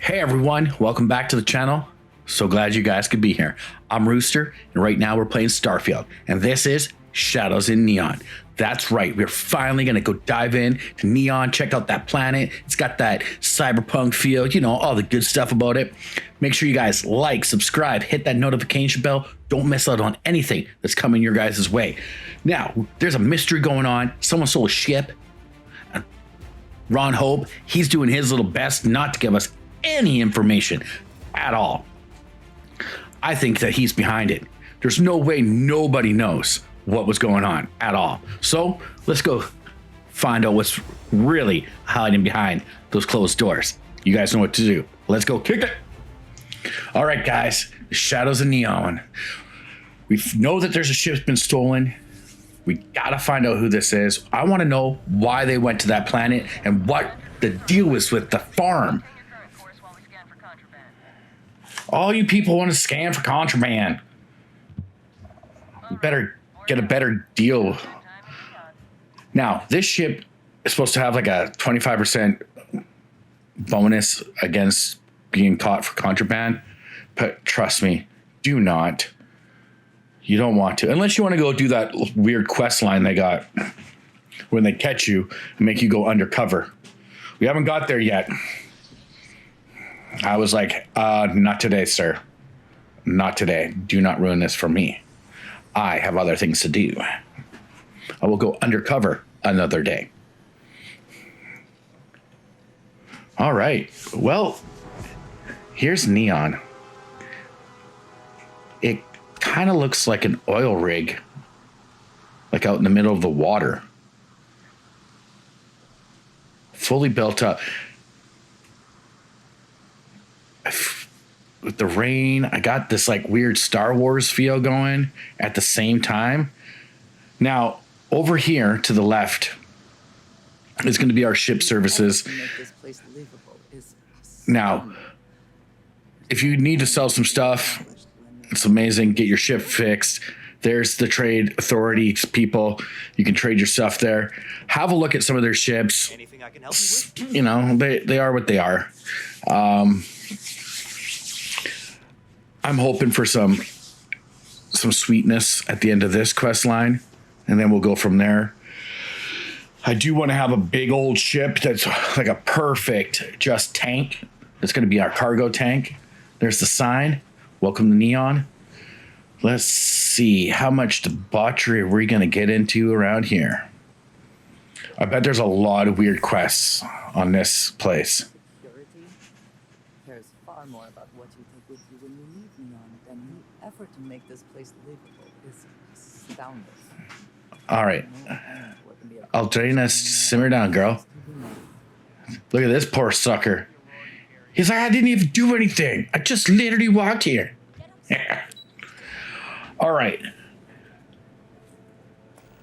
Hey everyone, welcome back to the channel. So glad you guys could be here. I'm Rooster, and right now we're playing Starfield, and this is Shadows in Neon. That's right, we're finally gonna go dive in to Neon, check out that planet. It's got that cyberpunk feel, you know, all the good stuff about it. Make sure you guys like, subscribe, hit that notification bell. Don't miss out on anything that's coming your guys' way. Now, there's a mystery going on. Someone stole a ship. Ron Hope, he's doing his little best not to give us any information at all. I think that he's behind it. There's no way nobody knows what was going on at all. So let's go find out what's really hiding behind those closed doors. You guys know what to do. Let's go kick it. All right, guys, the Shadows of Neon. We know that there's a ship's been stolen. We gotta find out who this is. I want to know why they went to that planet and what the deal was with the farm. All you people want to scan for contraband. We better get a better deal. Now, this ship is supposed to have like a 25% bonus against being caught for contraband. But trust me, do not. You don't want to. Unless you want to go do that weird quest line they got when they catch you and make you go undercover. We haven't got there yet. I was like, not today, sir. Not today. Do not ruin this for me. I have other things to do. I will go undercover another day. All right. Well, here's Neon. It kind of looks like an oil rig, like out in the middle of the water. Fully built up. With the rain, I got this like weird Star Wars feel going at the same time. Now, over here to the left is going to be our ship services. Now, if you need to sell some stuff, it's amazing. Get your ship fixed. There's the trade authority people. You can trade your stuff there. Have a look at some of their ships. Anything I can help you with? You know, they are what they are. I'm hoping for some sweetness at the end of this quest line, and then we'll go from there. I do want to have a big old ship that's like a perfect just tank. It's going to be our cargo tank. There's the sign. Welcome to Neon. Let's see, how much debauchery are we going to get into around here? I bet there's a lot of weird quests on this place. Cares far more about what you take with you when you leave Neon than the effort to make this place livable is astounding. All right. Aldrina, simmer down, girl. Look at this poor sucker. He's like, I didn't even do anything. I just literally walked here. All right.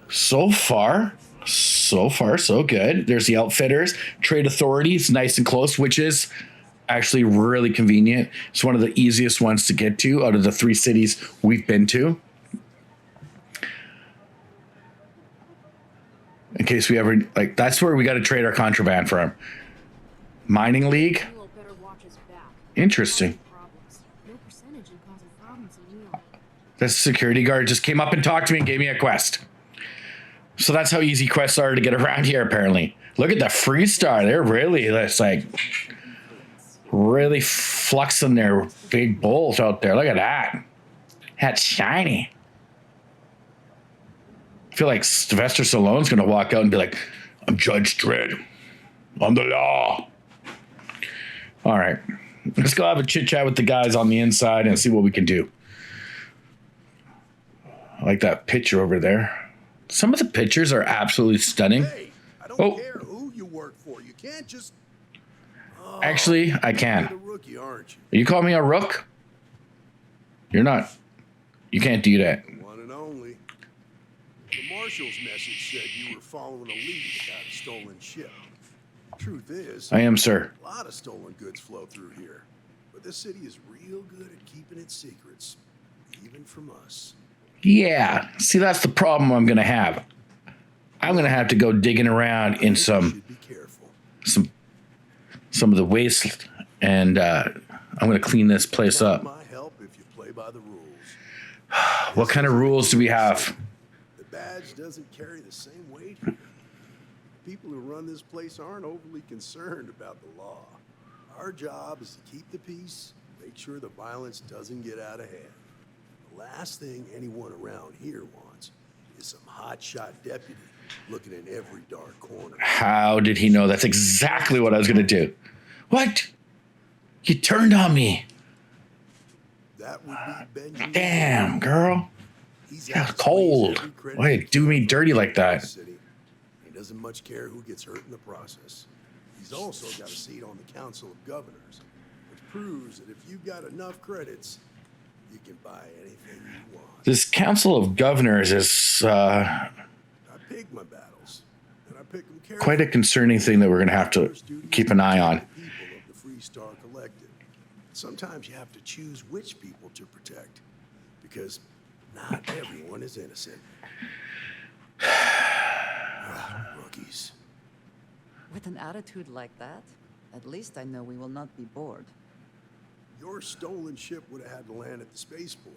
So far, so good. There's the outfitters, trade authorities, nice and close, which is actually really convenient. It's one of the easiest ones to get to out of the 3 cities we've been to. In case we ever, like, that's where we got to trade our contraband from. Mining League. Interesting. This security guard just came up and talked to me and gave me a quest. So that's how easy quests are to get around here, apparently. Look at the Freestar. They're really, it's like, really fluxing their big bowls out there. Look at that. That's shiny. I feel like Sylvester Stallone's going to walk out and be like, I'm Judge Dredd. I'm the law. All right. Let's go have a chit chat with the guys on the inside and see what we can do. I like that picture over there. Some of the pictures are absolutely stunning. Hey, I don't care who you work for. You can't just... Oh, actually, I can. You're the rookie, aren't you? You call me a rook? You're not. You can't do that. One and only. The marshal's message said you were following a lead about a stolen ship. Truth is, I am, sir. a lot of stolen goods flow through here. But this city is real good at keeping its secrets, even from us. Yeah. See, that's the problem I'm going to have. I'm going to have to go digging around in some of the waste and I'm gonna clean this place Count up. my help if you play by the rules. What kind of rules do we have? The badge doesn't carry the same weight here. People who run this place aren't overly concerned about the law. Our job is to keep the peace, make sure the violence doesn't get out of hand. The last thing anyone around here wants is some hotshot deputy looking in every dark corner. How did he know that's exactly what I was gonna do? What? You turned on me. That would be Benjamin. Damn, girl. He's Yeah, out to cold. squeeze every credit Why he you do can me from dirty like the that? city. He doesn't much care who gets hurt in the process. He's also got a seat on the Council of Governors, which proves that if you've got enough credits, you can buy anything you want. This Council of Governors is I pick my battles, and I pick them carefully. quite a concerning thing that we're gonna have to keep an eye on. People of the Freestar Collective. Sometimes you have to choose which people to protect, because not everyone is innocent. Rookies. With an attitude like that, at least I know we will not be bored. Your stolen ship would have had to land at the spaceport.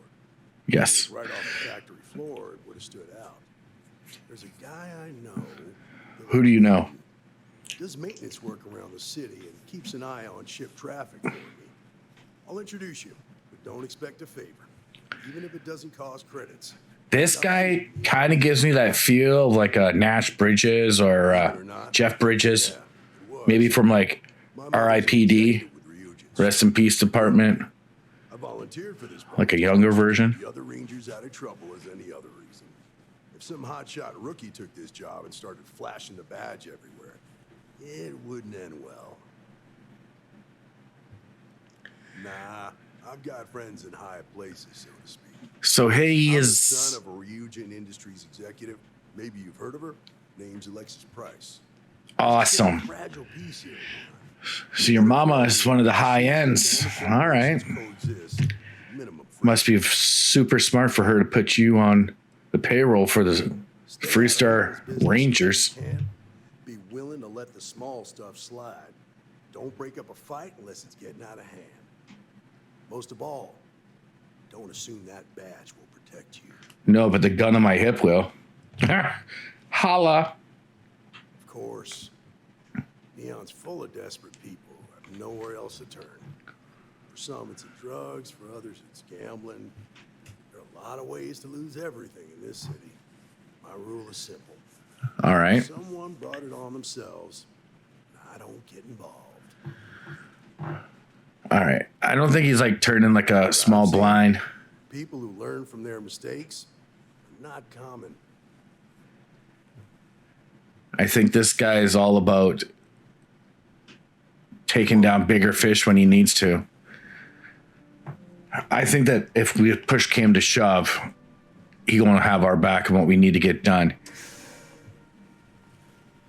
Yes. Right off the factory floor, it would have stood out. There's a guy I know. Who do you know? Does maintenance work around the city and keeps an eye on ship traffic for me. I'll introduce you, but don't expect a favor, even if it doesn't cost credits. This guy kind of gives me that feel of like a Nash Bridges or Jeff Bridges, Yeah, it was. maybe from like My mother's R.I.P.D. executive with Ryujin's. Rest in Peace Department, I volunteered for this. like a younger version. The other Rangers out of trouble as any other reason. If some hotshot rookie took this job and started flashing the badge everywhere, it wouldn't end well. Nah, I've got friends in high places, so to speak. So he I'm the is son of a Ryujin Industries executive. Maybe you've heard of her. Name's Alexis Price. awesome. Fragile piece here. So your mama is one of the high ends. All right. Coexist. Minimum Must be super smart for her to put you on the payroll for the Freestar Rangers. Be willing to let the small stuff slide. Don't break up a fight unless it's getting out of hand. Most of all, don't assume that badge will protect you. No, but the gun on my hip will. Holla. Of course, Neon's full of desperate people who have nowhere else to turn. For some, it's drugs. For others, it's gambling. There are a lot of ways to lose everything in this city. My rule is simple. All right. Someone brought it on themselves. I don't get involved. All right. I don't think he's like turning like a small blind. People who learn from their mistakes are not common. I think this guy is all about taking down bigger fish when he needs to. I think that if we push came to shove, he won't have our back and what we need to get done.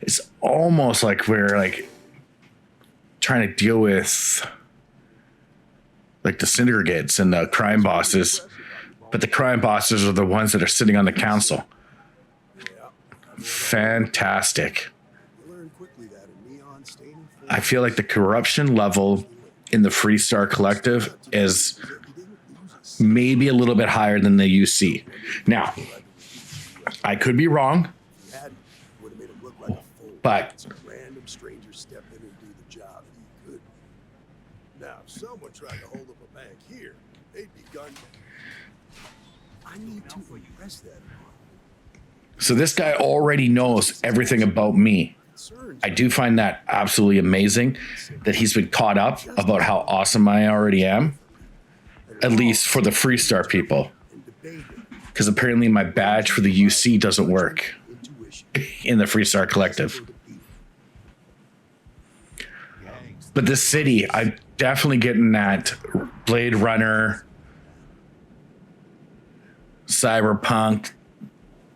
It's almost like we're like trying to deal with like the syndicates and the crime bosses, but the crime bosses are the ones that are sitting on the council. Fantastic. You learn quickly that in Neon staying full I feel like the corruption level in the Freestar Collective is maybe a little bit higher than the UC. Now, I could be wrong, had would have made him look like a fool. but Some random stranger step in and do the job he could. Now, if someone tried to hold up a bank here, they'd be gunned. I need to impress that so this guy already knows everything about me. concern. I do find that absolutely amazing that he's been caught up about how awesome I already am, at least for the Freestar people. And debated Because apparently my badge for the UC doesn't work intuition. in the Freestar Collective. But this city, I'm definitely getting that Blade Runner, cyberpunk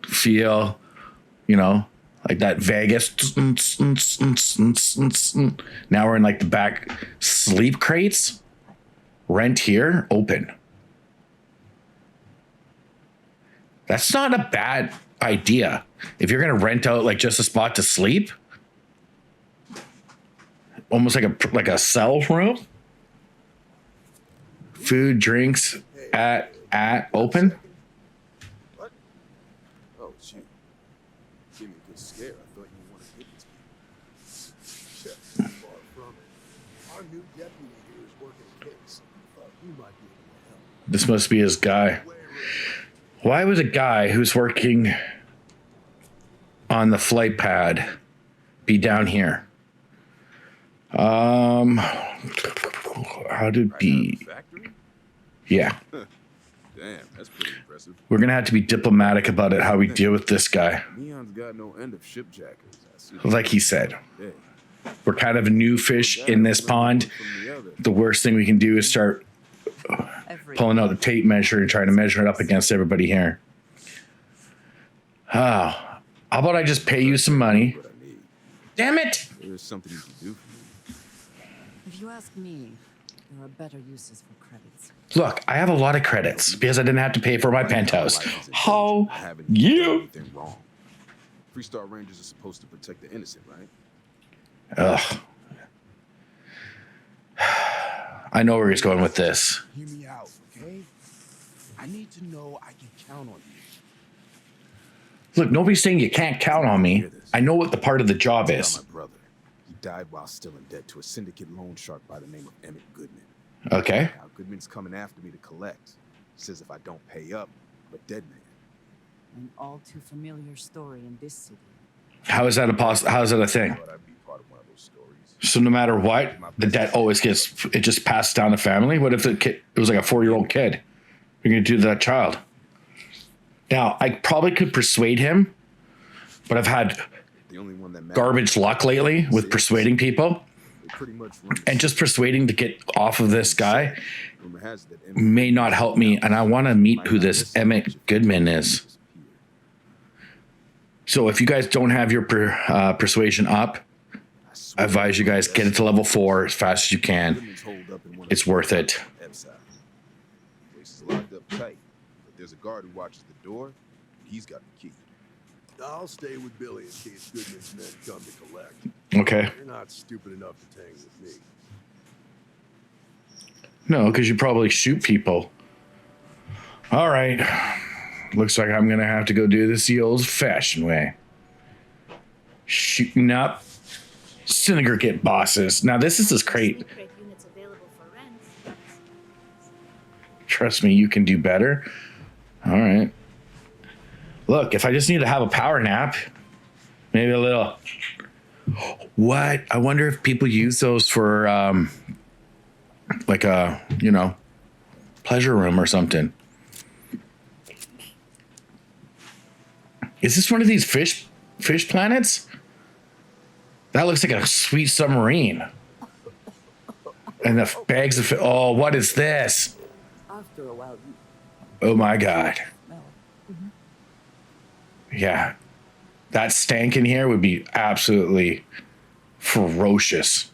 feel, you know, like that Vegas. Now we're in like the back sleep crates. Rent here, open. That's not a bad idea. If you're going to rent out like just a spot to sleep, almost like a cell room. food, drinks at open. What? Oh, shoot. Give me a good scare. I thought you wanted to hit these people. Far from it. Our new deputy here is working a case. I thought you might be able to help. This must be his guy. Why would a guy who's working on the flight pad be down here? How to be? Yeah. Damn, that's pretty impressive. We're gonna have to be diplomatic about it. How we deal with this guy. Neon's got no end of shipjackers. I see. Like he said, Hey, we're kind of a new fish in this pond. The worst thing we can do is start pulling out the tape measure and trying to measure it up against everybody here. Oh, how about I just pay you some money? what I need. Damn it! There's something you can do for me. If you ask me, there are better uses for credits. Look, I have a lot of credits because I didn't have to pay for my penthouse. How I haven't done you? anything wrong. Freestar Rangers are supposed to protect the innocent, right? Ugh. I know where he's going with this. Hear me out, okay? I need to know I can count on you. Look, nobody's saying you can't count on me. I know what the part of the job Tell is. my brother. He died while still in debt to a syndicate loan shark by the name of Emmett Goodman. Okay. Now Goodman's coming after me to collect. He says if I don't pay up, I'm a dead man. An all too familiar story in this city. How is that how is that a thing? Thought I'd be part of one of those stories. So no matter what, the debt always it just passes down the family? What if it was like a 4-year-old kid? You're going to do to that child? Now, I probably could persuade him, but I've had The only one that matters. garbage luck lately with persuading people. They pretty much run And just persuading to get off of this guy Rumor has it that may not help me. And I want to meet who this Emmett Goodman is. So if you guys don't have your persuasion up, I advise you guys get it to level 4 as fast as you can. It's worth it. Place is locked up tight, but there's a guard who watches the door. He's got the key. I'll stay with Billy in case Goodman's men come to collect. Okay. You're not stupid enough to hang with me. No, because you probably shoot people. All right. Looks like I'm going to have to go do this the old-fashioned way. Shooting up syndicate bosses. Now, this is his crate. Secret units available for rent. Trust me, you can do better. All right. Look, if I just need to have a power nap, maybe a little. What? I wonder if people use those for, like a, pleasure room or something. Is this one of these fish planets? That looks like a sweet submarine. And the bags of oh, what is this? After a while, you Oh my God. smell. Yeah. That stank in here would be absolutely ferocious.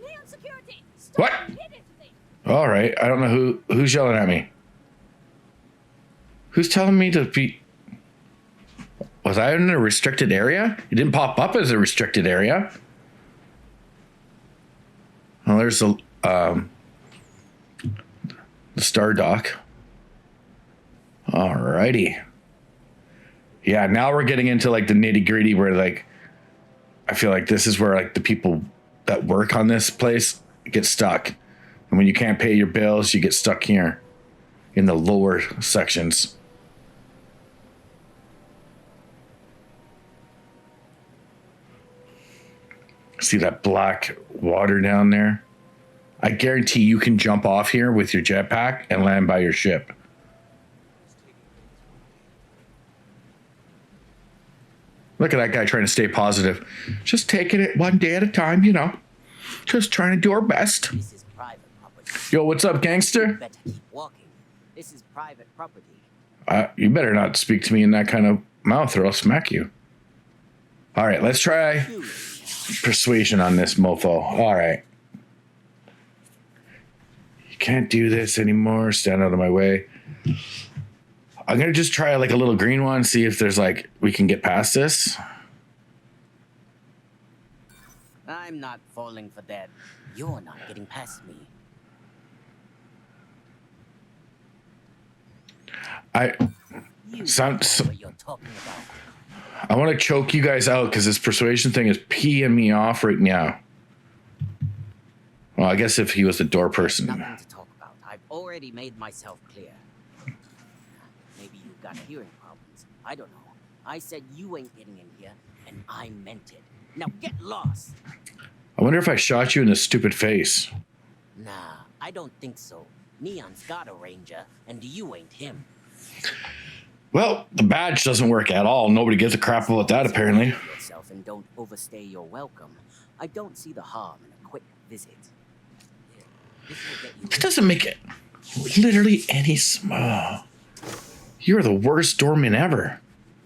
Neon security. Stop What? immediately. All right. I don't know who's yelling at me. Who's telling me to be? Was I in a restricted area? It didn't pop up as a restricted area. Well, there's the Star Dock. Alrighty. Yeah, now we're getting into like the nitty gritty where like I feel like this is where like the people that work on this place get stuck. And when you can't pay your bills, you get stuck here in the lower sections. See that black water down there? I guarantee you can jump off here with your jetpack and land by your ship. Look at that guy trying to stay positive. Just taking it one day at a time, Just trying to do our best. This is private property. Yo, what's up, You gangster? better keep walking. This is private property. You better not speak to me in that kind of mouth or I'll smack you. All right, let's try persuasion on this mofo. All right. You can't do this anymore. Stand out of my way. I'm going to just try like a little green one, see if there's like, we can get past this. I'm not falling for that. You're not getting past me. You Sound- don't know what you're talking about. I want to choke you guys out because this persuasion thing is peeing me off right now. Well, I guess if he was the door person. Nothing to talk about. I've already made myself clear. Maybe you got hearing problems. I don't know. I said you ain't getting in here, and I meant it. Now get lost. I wonder if I shot you in the stupid face. Nah, I don't think so. Neon's got a ranger, and you ain't him. Well, the badge doesn't work at all. Nobody gives a crap about that, apparently. Yourself and don't overstay your welcome. I don't see the harm in a quick visit. This will get you That doesn't make it literally any small. You're the worst doorman ever.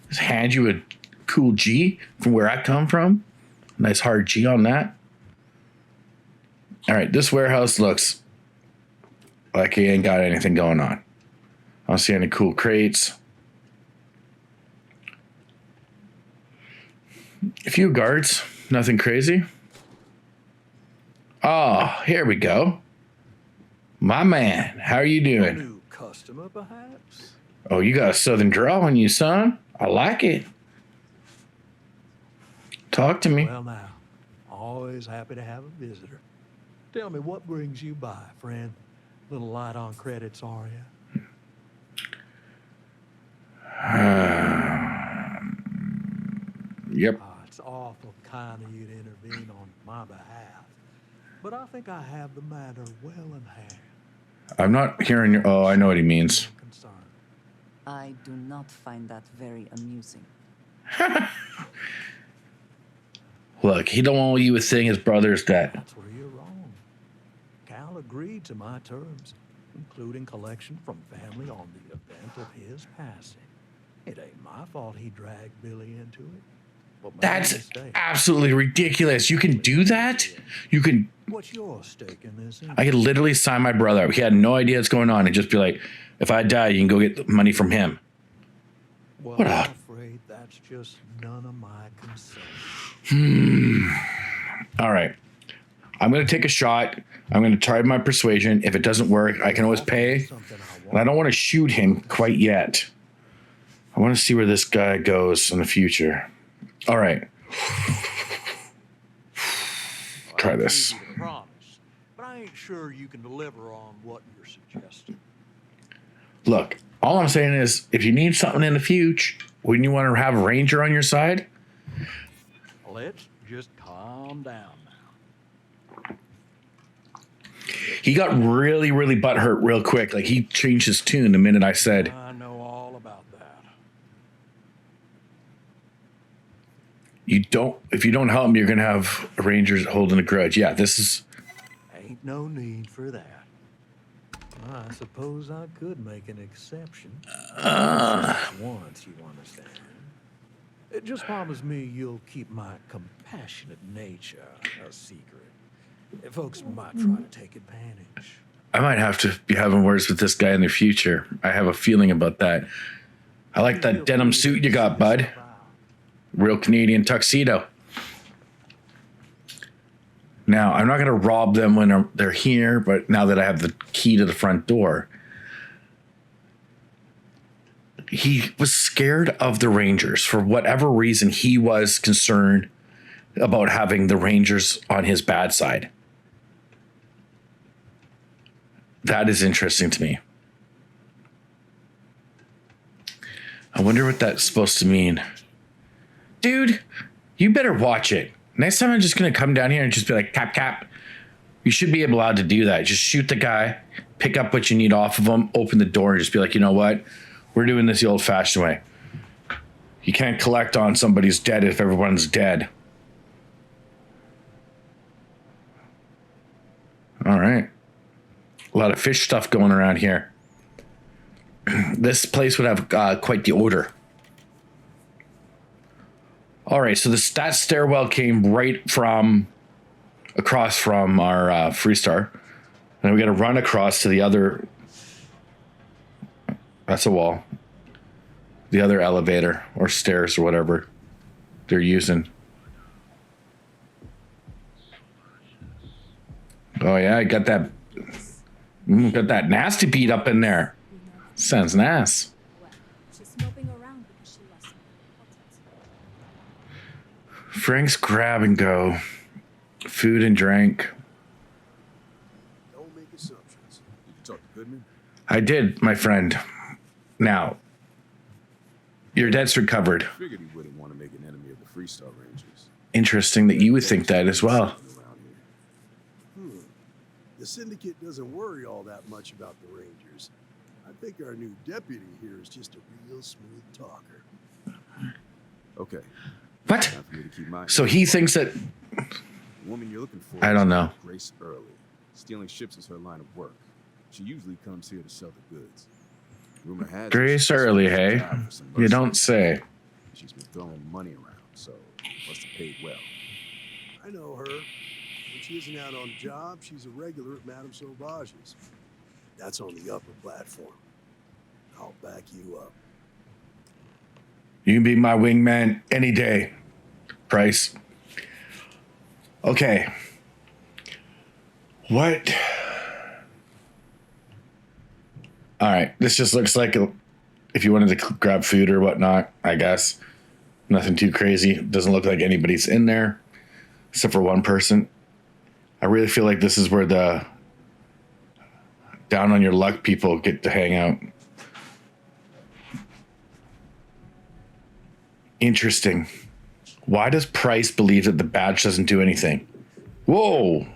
Just hand you a cool G from where I come from. Nice hard G on that. All right, this warehouse looks like he ain't got anything going on. I don't see any cool crates. A few guards, nothing crazy. Oh, here we go. My man, how are you doing? New customer, perhaps? Oh, you got a southern drawl on you, son. I like it. Talk to me. Well, now, always happy to have a visitor. Tell me, what brings you by, friend? Little light on credits, are you? Yep. It's awful kind of you to intervene on my behalf. But I think I have the matter well in hand. I'm not hearing your... Oh, I know what he means. Concern. I do not find that very amusing. Look, he don't owe you a thing. His brother's dead. That's where you're wrong. Cal agreed to my terms, including collection from family on the event of his passing. It ain't my fault he dragged Billy into it. But my That's mistake. absolutely ridiculous. You can do that? You can... What's your stake in this? I could literally sign my brother up. He had no idea what's going on and just be like, if I die, you can go get the money from him. Well, What a- I'm afraid that's just none of my concern. All right. I'm going to take a shot. I'm going to try my persuasion. If it doesn't work, I can always pay. Something I And I don't want to shoot him quite yet. I want to see where this guy goes in the future. All right. Try this. I give you the promise, but I ain't sure you can deliver on what you're suggesting. Look, all I'm saying is if you need something in the future, wouldn't you want to have a ranger on your side? Let's just calm down now. He got really, really butthurt real quick. Like he changed his tune the minute I said, I know all about that. if you don't help me, you're going to have rangers holding a grudge. Yeah, this is, Ain't no need for that. I suppose I could make an exception. Once, you understand. Just promise me you'll keep my compassionate nature a secret. Folks might try to take advantage. I might have to be having words with this guy in the future. I have a feeling about that. I like that denim suit you got, bud. Real Canadian tuxedo. Now, I'm not going to rob them when they're here, but now that I have the key to the front door. He was scared of the Rangers. For whatever reason, he was concerned about having the Rangers on his bad side. That is interesting to me. I wonder what that's supposed to mean. Dude, you better watch it. Next time I'm just going to come down here and just be like, cap, cap. You should be allowed to do that. Just shoot the guy, pick up what you need off of him, open the door, and just be like, you know what? We're doing this the old-fashioned way. You can't collect on somebody's dead if everyone's dead. All right. A lot of fish stuff going around here. This place would have quite the odor. All right, so that stairwell came right from across from our Freestar. And we got to run across to the other. That's a wall. The other elevator or stairs or whatever they're using. Oh yeah, I got that. Got that nasty beat up in there. Sounds nice. Well, she's moping around because she lost something important. Frank's grab and go. Food and drink. Don't make assumptions. Did you talk to Goodman? I did, my friend. Now, your debt's recovered. Figured he wouldn't want to make an enemy of the Freestar Rangers. Interesting that you would think that as well. Around here. The Syndicate doesn't worry all that much about the Rangers. I think our new deputy here is just a real smooth talker. Okay, What? time for me to keep my. So he thinks that. The woman you're looking for. I don't is know. Grace Early. Stealing ships is her line of work. She usually comes here to sell the goods. Rumor has it Grace she's Early, got a hey? job for some You don't mercenaries. say. She's been throwing money around, so must have paid well. I know her. When she isn't out on the job, she's a regular at Madame Sauvage's. That's on the upper platform. I'll back you up. You can be my wingman any day, Price. Okay. What? All right. This just looks like if you wanted to grab food or whatnot, I guess. Nothing too crazy. Doesn't look like anybody's in there except for one person. I really feel like this is where the down on your luck people get to hang out. Interesting. Why does Price believe that the badge doesn't do anything? Whoa!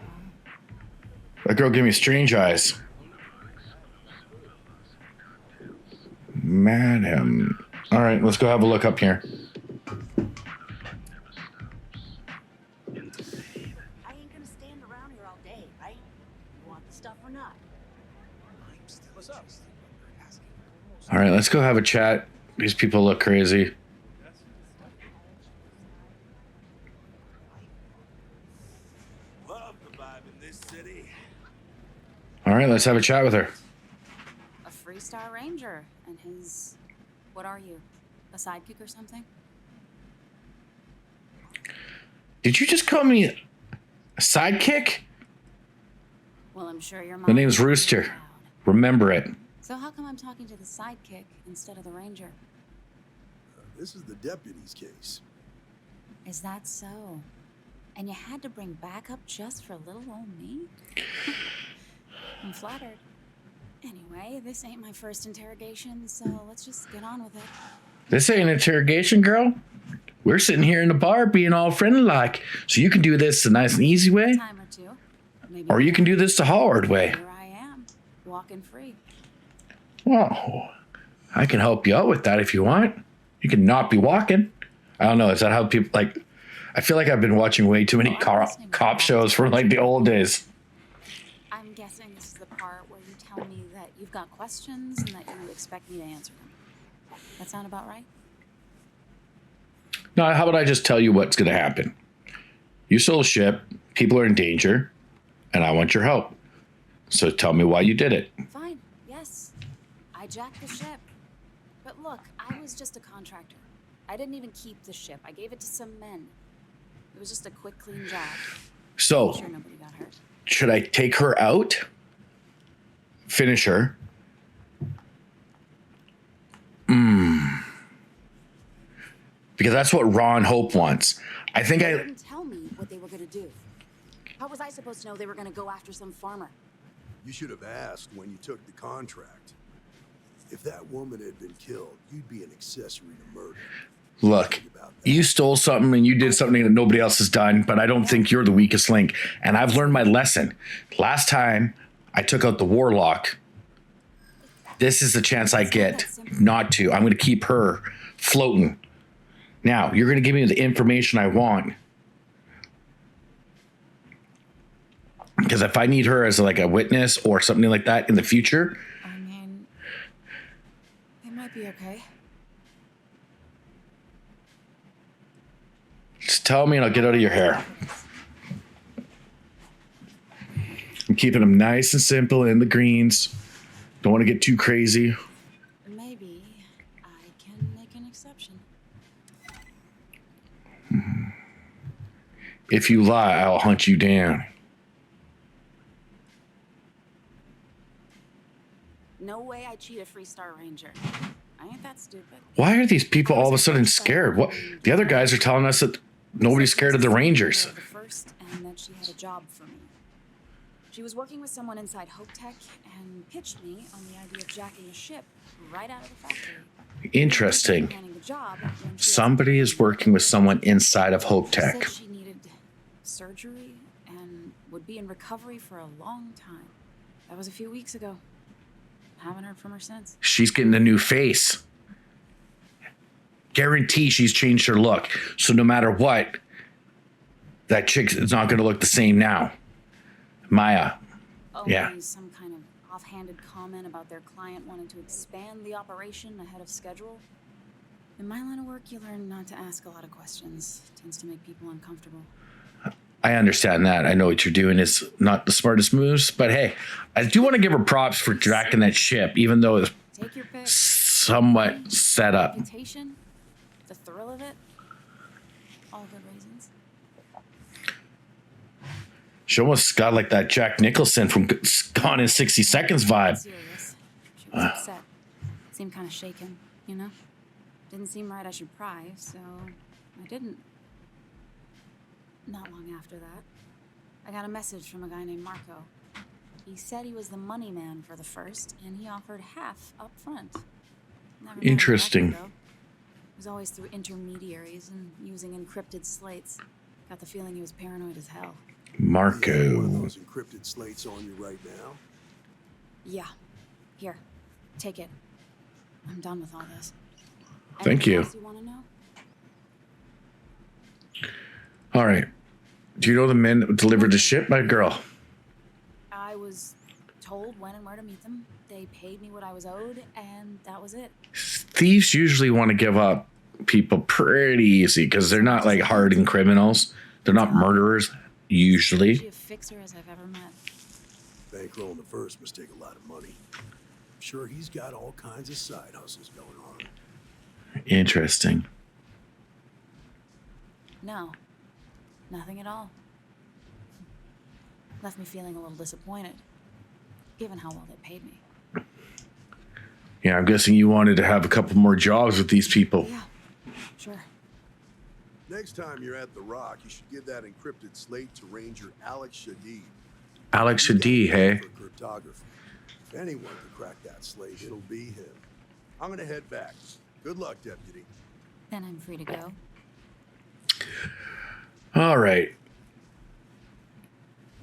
That girl gave me strange eyes. Madam. All right, let's go have a look up here. I ain't gonna stand around here all day, right? You want the stuff or not? What's up? All right, let's go have a chat. These people look crazy. Love the vibe in this city. All right, let's have a chat with her. A Freestar Ranger and his... What are you? A sidekick or something? Did you just call me a sidekick? Well, I'm sure your mom... The name's would be Rooster. proud. Remember it. So how come I'm talking to the sidekick instead of the Ranger? This is the deputy's case. Is that so? And you had to bring backup just for little old me? I'm flattered. Anyway, this ain't my first interrogation, so let's just get on with it. This ain't an interrogation, girl. We're sitting here in the bar being all friendly like. So you can do this the nice and easy way, Time or two. Maybe or you can do this the hard way. Here I am, walking free. Well, I can help you out with that if you want. You can not be walking. I don't know. Is that how people like? I feel like I've been watching way too many cop shows from like the old days. I'm guessing this is the part where you tell me that you've got questions and that you expect me to answer them. That sound about right? No, how about I just tell you what's going to happen? You stole a ship. People are in danger, and I want your help. So tell me why you did it. Fine, yes. I jacked the ship. But look, I was just a contractor. I didn't even keep the ship. I gave it to some men. It was just a quick, clean job. So, Sure nobody got hurt. should I take her out? Finish her? Because that's what Ron Hope wants. I think They I... didn't tell me what they were gonna do. How was I supposed to know they were gonna go after some farmer? You should have asked when you took the contract. If that woman had been killed, you'd be an accessory to murder. Look, Think about that. you stole something and you did something that nobody else has done, but I don't think you're the weakest link. And I've learned my lesson. Last time I took out the warlock, this is the chance I get not to. I'm going to keep her floating. Now, you're going to give me the information I want. Because if I need her as like a witness or something like that in the future, I mean, it might be okay. just tell me and I'll get out of your hair. I'm keeping them nice and simple in the greens. Don't want to get too crazy. Maybe I can make an exception. If you lie, I'll hunt you down. No way I cheat a Freestar Ranger. I ain't that stupid. Why are these people all of a sudden scared? What? The other guys are telling us that nobody's scared of the Rangers. The first, and that she had a job for me. She was working with someone inside Hope Tech and pitched me on the idea of jacking a ship right out of the factory. Interesting. Planning the job when she Somebody is working with someone inside of Hope She Tech. said she needed surgery and would be in recovery for a long time. That was a few weeks ago. Haven't heard from her since. She's getting a new face. Guarantee she's changed her look. So no matter what, that chick is not going to look the same now. Maya. Yeah. Some kind of offhanded comment about their client wanting to expand the operation ahead of schedule. In my line of work, you learn not to ask a lot of questions. It tends to make people uncomfortable. I understand that. I know what you're doing is not the smartest moves, but hey, I do want to give her props for jacking that ship, even though it's Take your pick. somewhat set up. Reputation, the thrill of it, all good reasons. She almost got like that Jack Nicholson from Gone in 60 Seconds vibe. Serious. She was upset. Seemed kind of shaken, you know? Didn't seem right I should pry, so I didn't. Not long after that, I got a message from a guy named Marco. He said he was the money man for the first, and he offered half up front. Never met him Interesting. directly, though. It was always through intermediaries and using encrypted slates. Got the feeling he was paranoid as hell. You have one of Marco. those encrypted slates on you right now? Yeah. Here. Take it. I'm done with all this. Thank Anything you. else you want to know? All right. Do you know the men that delivered the ship, my girl? I was told when and where to meet them. They paid me what I was owed, and that was it. Thieves usually want to give up people pretty easy because they're not like hardened criminals. They're not murderers, usually. She a fixer as I've ever met. Bankrolling the first must take a lot of money. I'm sure he's got all kinds of side hustles going on. Interesting. No. Nothing at all. Left me feeling a little disappointed, given how well they paid me. Yeah, I'm guessing you wanted to have a couple more jobs with these people. Yeah, sure. Next time you're at the Rock, you should give that encrypted slate to Ranger Alex Shadid. Alex He's got Shadid, a hey? knack for cryptography. If anyone can crack that slate, it'll be him. I'm gonna head back. Good luck, Deputy. Then I'm free to go. All right.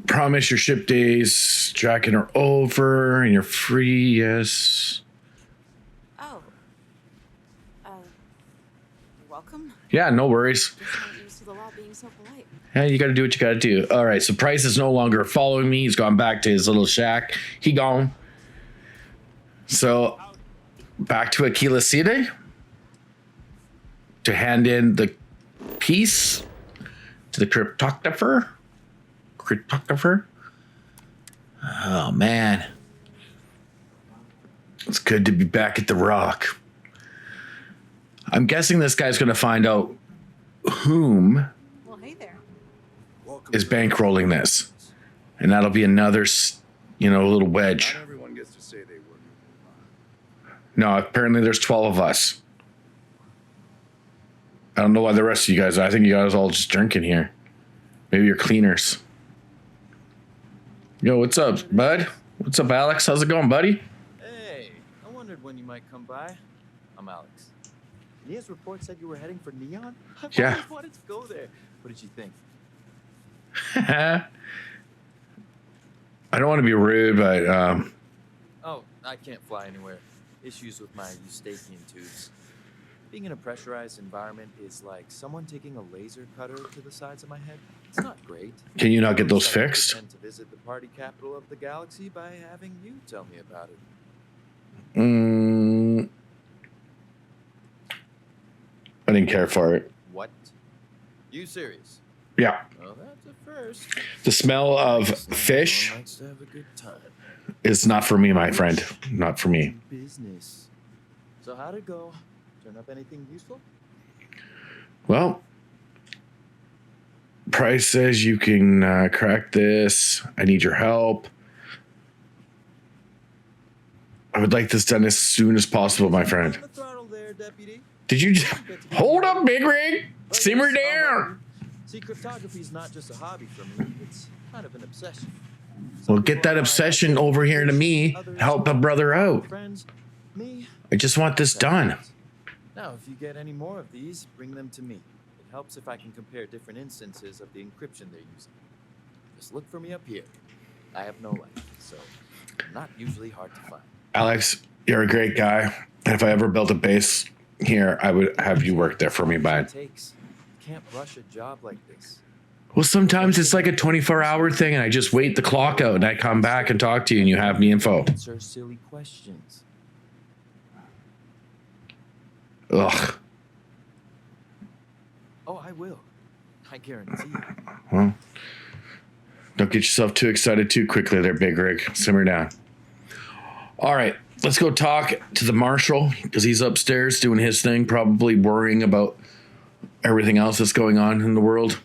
Promise your ship days, jacking are over, and you're free, yes. Oh. You're welcome. Yeah, no worries. Just not used to the law being so polite. Yeah, you got to do what you got to do. All right, so Pryce is no longer following me. He's gone back to his little shack. He gone. So, back to Aquila City to hand in the piece to the cryptographer. Oh, man. It's good to be back at the Rock. I'm guessing this guy's going to find out whom Well, hey there. Welcome is to- bankrolling this. And that'll be another, little wedge. Not everyone gets to say they work in No, apparently there's 12 of us. I don't know why the rest of you guys, I think you guys all just drinking here. Maybe you're cleaners. Yo, what's up, bud? What's up, Alex? How's it going, buddy? Hey, I wondered when you might come by. I'm Alex. Nia's report said you were heading for Neon? I've Yeah. always wanted to go there. What did you think? I don't want to be rude, but Oh, I can't fly anywhere. Issues with my Eustachian tubes. Being in a pressurized environment is like someone taking a laser cutter to the sides of my head. It's not great. can you not get those I wish I could fixed? pretend to visit the party capital of the galaxy by having you tell me about it. I didn't care for it. What? You serious? Yeah. Well, that's a first. The smell of Everyone fish likes to have a good time. is not for me, my friend. Not for me. Business. So how'd it go? Turn up anything useful? Well, Pryce says you can crack this. I need your help. I would like this done as soon as possible, my friend. On the throttle there, deputy. Did you just hold up, big rig? Simmer down. See, cryptography's not just a hobby for me. It's kind of an obsession. Well, get that obsession over here to me. Help a brother out. Friends, me. I just want this done. Now, if you get any more of these, bring them to me. It helps if I can compare different instances of the encryption they're using. Just look for me up here. I have no life, so I'm not usually hard to find. Alex, you're a great guy. And if I ever built a base here, I would have you work there for me, bud. You can't rush a job like this. Well, sometimes it's like a 24-hour thing, and I just wait the clock out, and I come back and talk to you, and you have me info. Answer silly questions. Ugh. Oh, I will. I guarantee you. Well, don't get yourself too excited too quickly there, Big Rig. Simmer down. All right, let's go talk to the marshal, because he's upstairs doing his thing, probably worrying about everything else that's going on in the world.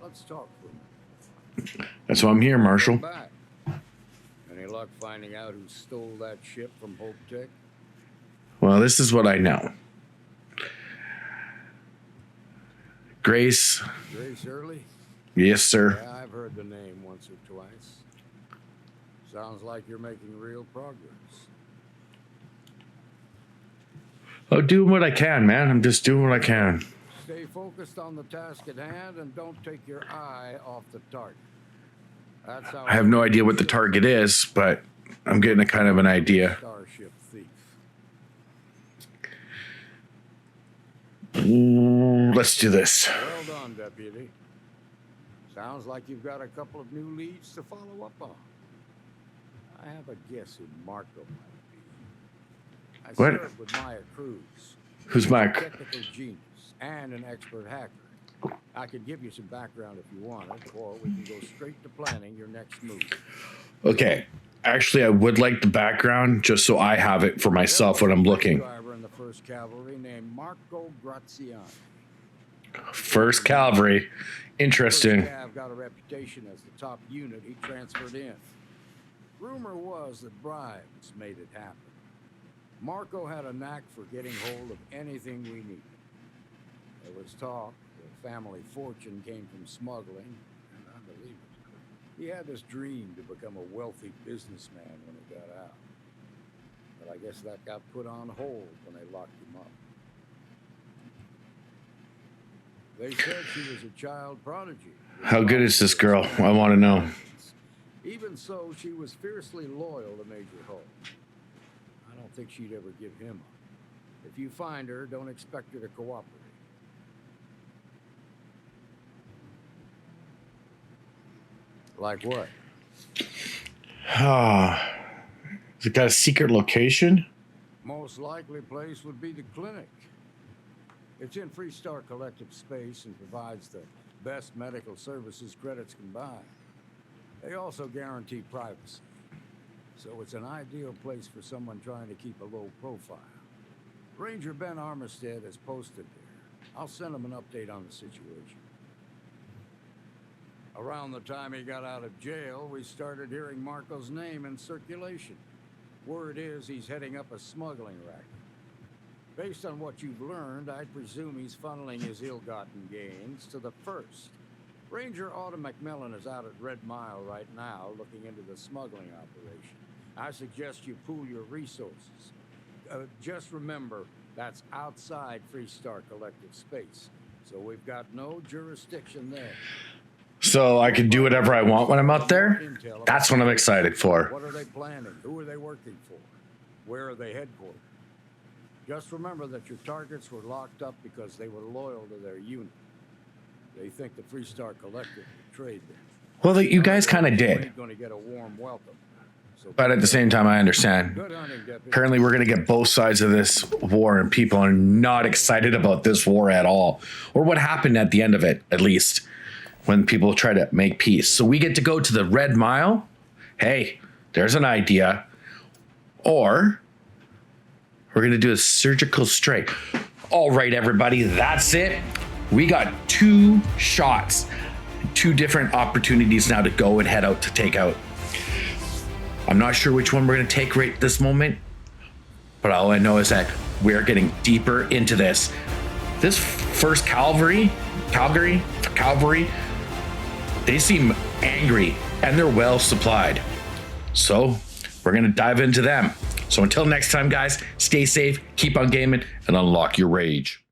Let's talk for a minute. That's why I'm here, Marshal. Back. Any luck finding out who stole that ship from Hope Tech? Well, this is what I know. Grace. Grace Early? Yes, sir. Yeah, I've heard the name once or twice. Sounds like you're making real progress. Oh, doing what I can, man. I'm just doing what I can. Stay focused on the task at hand and don't take your eye off the target. That's how I have no idea what the target is, but I'm getting a kind of an idea. Starship thief. Ooh, let's do this. Well done, Deputy. Sounds like you've got a couple of new leads to follow up on. I have a guess who Marco might be. I What? served with Maya Cruz. Who's Mike? Technical genius and an expert hacker. I could give you some background if you want it, or we can go straight to planning your next move. Okay. Actually, I would like the background just so I have it for myself when I'm looking. Driver in the 1st Cavalry named Marco Graziani. 1st Cavalry. Interesting. Cav got a reputation as the top unit he transferred in. Rumor was that bribes made it happen. Marco had a knack for getting hold of anything we needed. There was talk the family fortune came from smuggling, and I believe it. He had this dream to become a wealthy businessman when he got out. But I guess that got put on hold when they locked him up. They said she was a child prodigy. How good is this girl? I want to know. Even so, she was fiercely loyal to Major Hull. I don't think she'd ever give him up. If you find her, don't expect her to cooperate. Like what? Ah, has it got a secret location? Most likely place would be the clinic. It's in Freestar collective space and provides the best medical services credits can buy. They also guarantee privacy. So it's an ideal place for someone trying to keep a low profile. Ranger Ben Armistead is posted there. I'll send him an update on the situation. Around the time he got out of jail, we started hearing Marco's name in circulation. Word is he's heading up a smuggling racket. Based on what you've learned, I'd presume he's funneling his ill-gotten gains to the 1st. Ranger Autumn McMillan is out at Red Mile right now looking into the smuggling operation. I suggest you pool your resources. Just remember, that's outside Freestar collective space, so we've got no jurisdiction there. So I can do whatever I want when I'm out there? That's what I'm excited for. What are they planning? Who are they working for? Where are they headquartered? Just remember that your targets were locked up because they were loyal to their unit. They think the Freestar Collective betrayed them. Well, you guys kind of did. Ain't gonna get a warm welcome. So But at the same time, I understand. good hunting, Deputy. Apparently, we're going to get both sides of this war, and people are not excited about this war at all. Or what happened at the end of it, at least, when people try to make peace. So we get to go to the Red Mile. Hey, there's an idea. Or we're going to do a surgical strike. All right, everybody, that's it. We got 2 shots, 2 different opportunities now to go and head out to take out I'm not sure which one we're going to take right this moment, but all I know is that we're getting deeper into this. This first Calvary, they seem angry and they're well supplied. So we're going to dive into them. So until next time, guys, stay safe, keep on gaming, and unlock your rage.